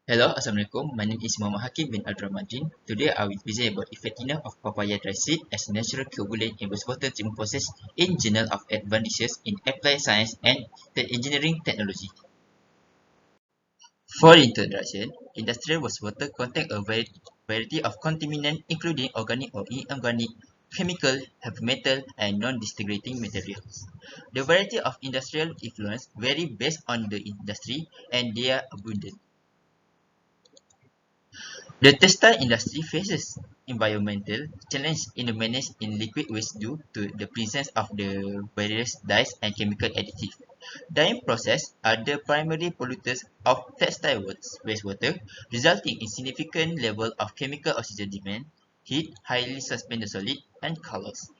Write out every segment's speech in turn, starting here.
Hello, Assalamualaikum. My name is Muhammad Hakim bin ADRIN. Today I will present about effectiveness of papaya dry seed as a natural coagulant in wastewater treatment process in Journal of Advanced Research in Applied Science and Engineering Technology. For introduction, industrial wastewater contain a variety of contaminants including organic or inorganic, chemical, heavy metal, and non-disintegrating materials. The variety of industrial effluents vary based on the industry and their abundance. The textile industry faces environmental challenges in the management in liquid waste due to the presence of the various dyes and chemical additives. Dyeing processes are the primary polluters of textile wastewater, resulting in significant level of chemical oxygen demand, heat, highly suspended solid, and colors.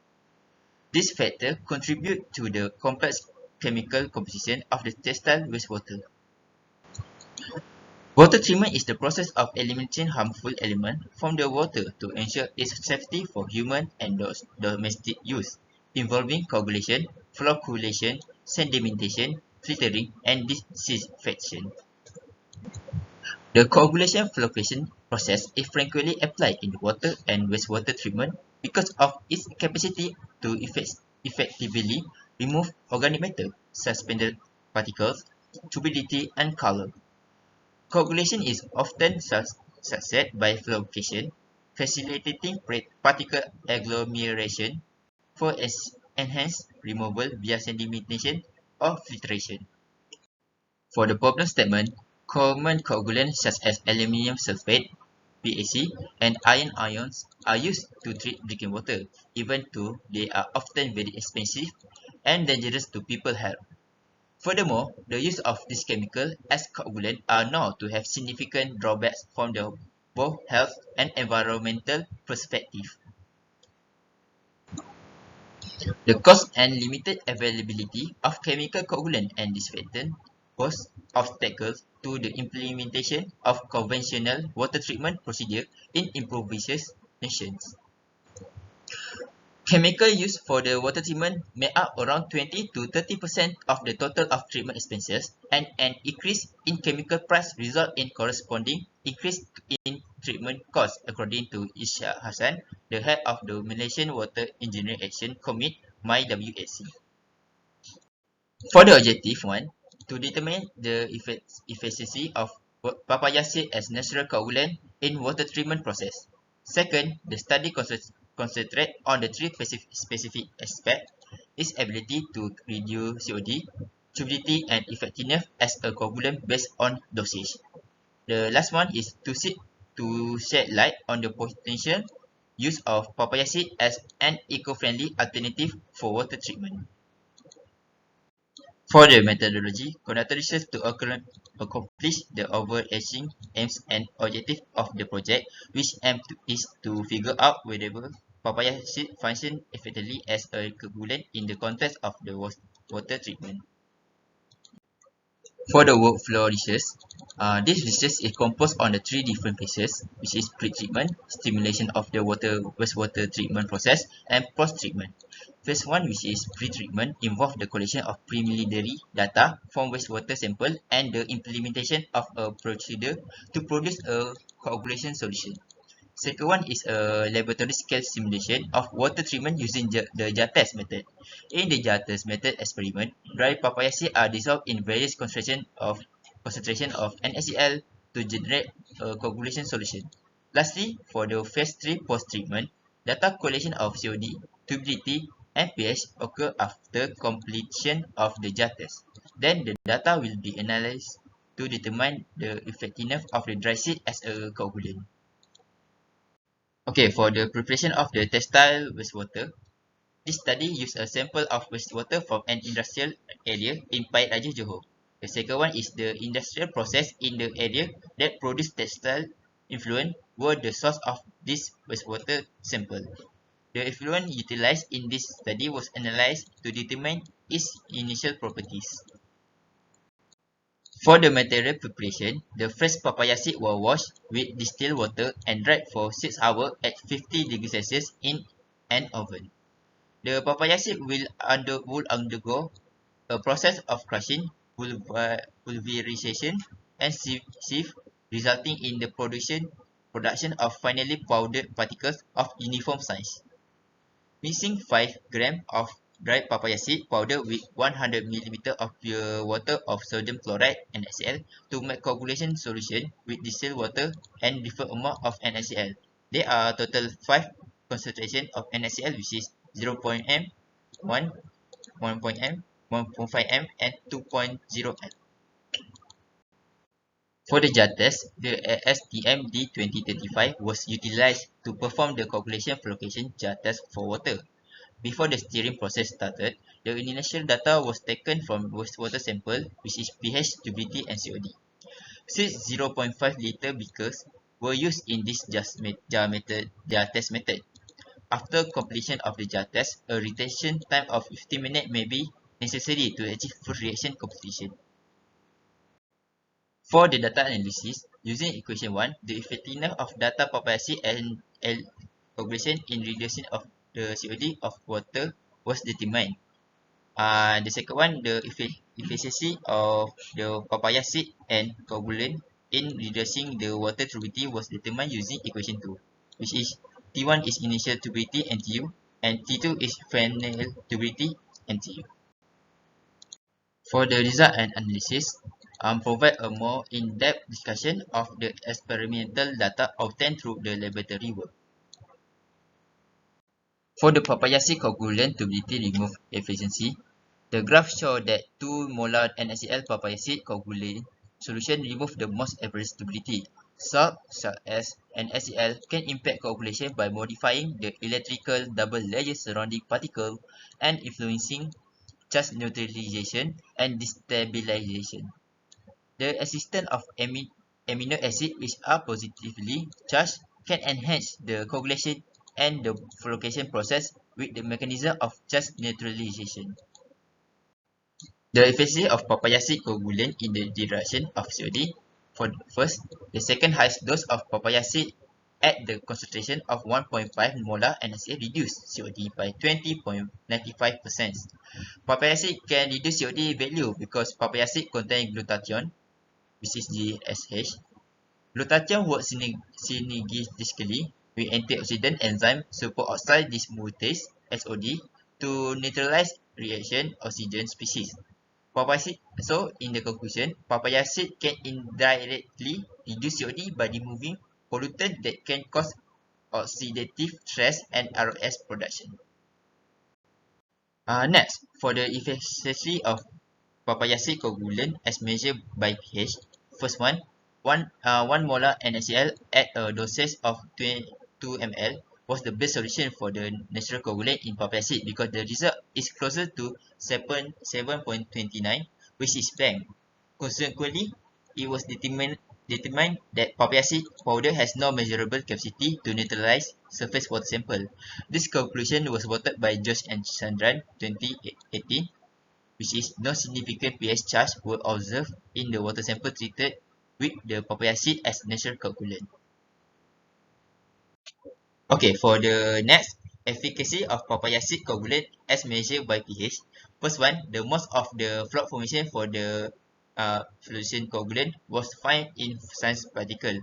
These factors contribute to the complex chemical composition of the textile wastewater. Water treatment is the process of eliminating harmful elements from the water to ensure its safety for human and domestic use, involving coagulation, flocculation, sedimentation, filtering, and disinfection. The coagulation flocculation process is frequently applied in water and wastewater treatment because of its capacity to effectively remove organic matter, suspended particles, turbidity, and color. Coagulation is often succeeded by flocculation, facilitating particle agglomeration for enhanced removal via sedimentation or filtration. For the problem statement, common coagulants such as aluminum sulfate, PAC, and iron ions are used to treat drinking water, even though they are often very expensive and dangerous to people's health. Furthermore, the use of this chemical as coagulant are known to have significant drawbacks from the both health and environmental perspective. The cost and limited availability of chemical coagulant and disinfectant pose obstacles to the implementation of conventional water treatment procedure in impoverished nations. Chemical used for the water treatment make up around 20 to 30% of the total of treatment expenses, and an increase in chemical price result in corresponding increase in treatment costs, according to Ishaq Hassan, the head of the Malaysian Water Engineering Action Committee, MyWAC. For the objective one, to determine the efficiency of papaya seed as natural coagulant in water treatment process. Second, the study concentrate on the three specific aspects: its ability to reduce COD, turbidity, and effectiveness as a coagulant based on dosage. The last one is to shed light on the potential use of papaya seed as an eco-friendly alternative for water treatment. For the methodology, conducted research to accomplish the overarching aims and objectives of the project, which is to figure out whether papaya seed function effectively as a coagulant in the context of the water treatment. For the workflow research, this research is composed on the three different phases, which is pre-treatment, stimulation of the wastewater treatment process, and post-treatment. Phase 1, which is pre-treatment, involves the collection of preliminary data from wastewater sample and the implementation of a procedure to produce a coagulation solution. Second one is a laboratory scale simulation of water treatment using the jar test method. In the jar test method experiment, dry papaya seeds are dissolved in various concentration of NaCl to generate a coagulation solution. Lastly, for the phase 3 post-treatment, data collection of COD, turbidity, and pH occur after completion of the jar test. Then the data will be analyzed to determine the effectiveness of the dry seed as a coagulant. Okay, for the preparation of the textile wastewater, this study used a sample of wastewater from an industrial area in Pahit Raja, Johor. The second one is the industrial process in the area that produced textile effluent were the source of this wastewater sample. The effluent utilized in this study was analyzed to determine its initial properties. For the material preparation, the fresh papaya seed were washed with distilled water and dried for 6 hours at 50 degrees Celsius in an oven. The papaya seed will undergo a process of crushing, pulverization, and sieve resulting in the production of finely powdered particles of uniform size. Mixing 5 grams of dry papaya seed powder with 100 ml of pure water of sodium chloride NaCl to make coagulation solution with distilled water and different amount of NaCl. There are total 5 concentration of NaCl, which is 0.m, 1, 1.m, 1.5m and 2.0m. For the jar test, the ASTM D2035 was utilized to perform the coagulation flocation jar test for water. Before the steering process started, the initial data was taken from wastewater sample, which is pH, turbidity, and COD. 6 0.5 liter beakers were used in this jar test method. After completion of the jar test, a retention time of 15 minutes may be necessary to achieve full reaction completion. For the data analysis, using equation 1, the effectiveness of data papaya seed and coagulation in reduction of the COD of water was determined. The second one, the efficiency of the papaya seed and coagulant in reducing the water turbidity was determined using equation 2, which is T1 is initial turbidity NTU and T2 is final turbidity NTU. For the result and analysis, provide a more in-depth discussion of the experimental data obtained through the laboratory work. For the papaya seed coagulant turbidity remove efficiency, the graph shows that 2 molar NaCl papaya seed coagulant solution remove the most average turbidity. Salt, such as NaCl, can impact coagulation by modifying the electrical double layer surrounding particle and influencing charge neutralization and destabilization. The existence of amino acids which are positively charged can enhance the coagulation and the flocation process with the mechanism of charge neutralization. The efficiency of papaya seed coagulant in the reduction of COD. For first, the second highest dose of papaya seed at the concentration of 1.5 molar NaCl reduced COD by 20.95%. Papaya seed can reduce COD value because papaya seed contain glutathione, which is GSH. Glutathione works synergistically with antioxidant enzyme superoxide dismutase (SOD) to neutralize reaction oxygen species. Papaya seed, so in the conclusion, papaya seed can indirectly reduce COD by removing pollutants that can cause oxidative stress and ROS production. Next, for the efficiency of papaya seed coagulant as measured by pH, first one, 1 molar NaCl at a dosage of 2 ml was the best solution for the natural coagulant in papaya seed because the result is closer to 7.29, which is blank. Consequently, it was determined that papaya seed powder has no measurable capacity to neutralize surface water sample. This conclusion was voted by Josh and Chandran 2018, which is no significant pH charge were observed in the water sample treated with the papaya seed as natural coagulant. Okay, for the next, efficacy of papaya seed coagulant as measured by pH. First one, the most of the floc formation for the solution coagulant was found in science particle.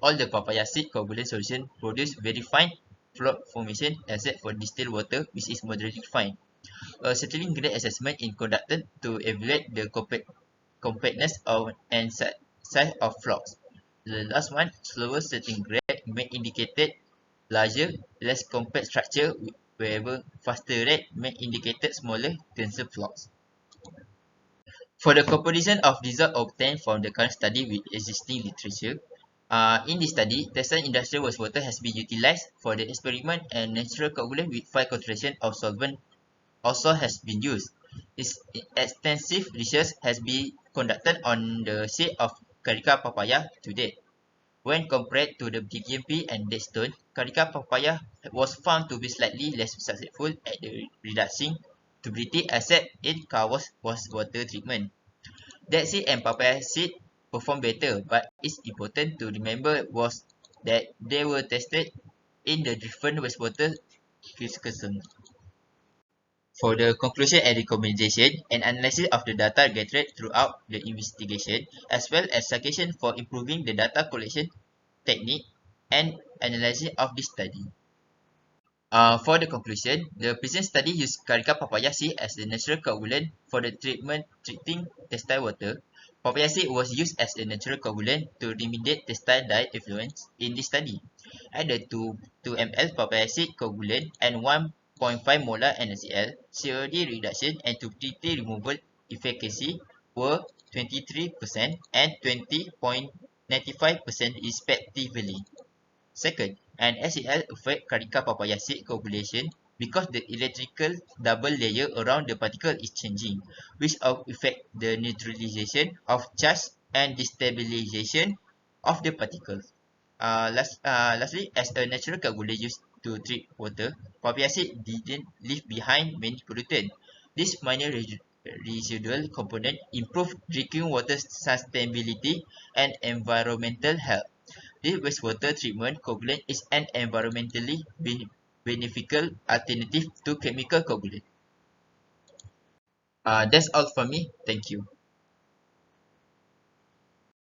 All the papaya seed coagulant solution produce very fine floc formation except for distilled water, which is moderately fine. A settling grade assessment is conducted to evaluate the compactness and size of flocs. The last one, slower settling grade, may indicate larger, less compact structure, wherever faster rate may indicate smaller, denser flocs. For the comparison of results obtained from the current study with existing literature, in this study, textile industrial wastewater has been utilized for the experiment and natural coagulant with 5 concentration of solvent also has been used. Extensive research has been conducted on the shade of Carica papaya to date. When compared to the GMP and Deadstone, Carica papaya was found to be slightly less successful at the reducing turbidity except in car water treatment. Dead seed and papaya seed performed better, but it's important to remember was that they were tested in the different wastewater systems. For the conclusion and recommendation, an analysis of the data gathered throughout the investigation, as well as suggestion for improving the data collection technique and analysis of this study. For the conclusion, the present study used Carica papaya seed as the natural coagulant for the treating textile water. Papaya seed was used as a natural coagulant to remediate textile dye effluents in this study. Added to 2 ml papaya seed coagulant and 1.5 molar NaCl, COD reduction and turbidity removal efficacy were 23% and 20.95% respectively. Second, an SEL affects Carica papaya seed coagulation because the electrical double layer around the particle is changing, which affects the neutralization of charge and destabilization of the particles. Lastly, as a natural coagulant used to treat water, papaya seed didn't leave behind many pollutants. This minor residual component improved drinking water sustainability and environmental health. This wastewater treatment coagulant is an environmentally beneficial alternative to chemical coagulant. That's all for me. Thank you.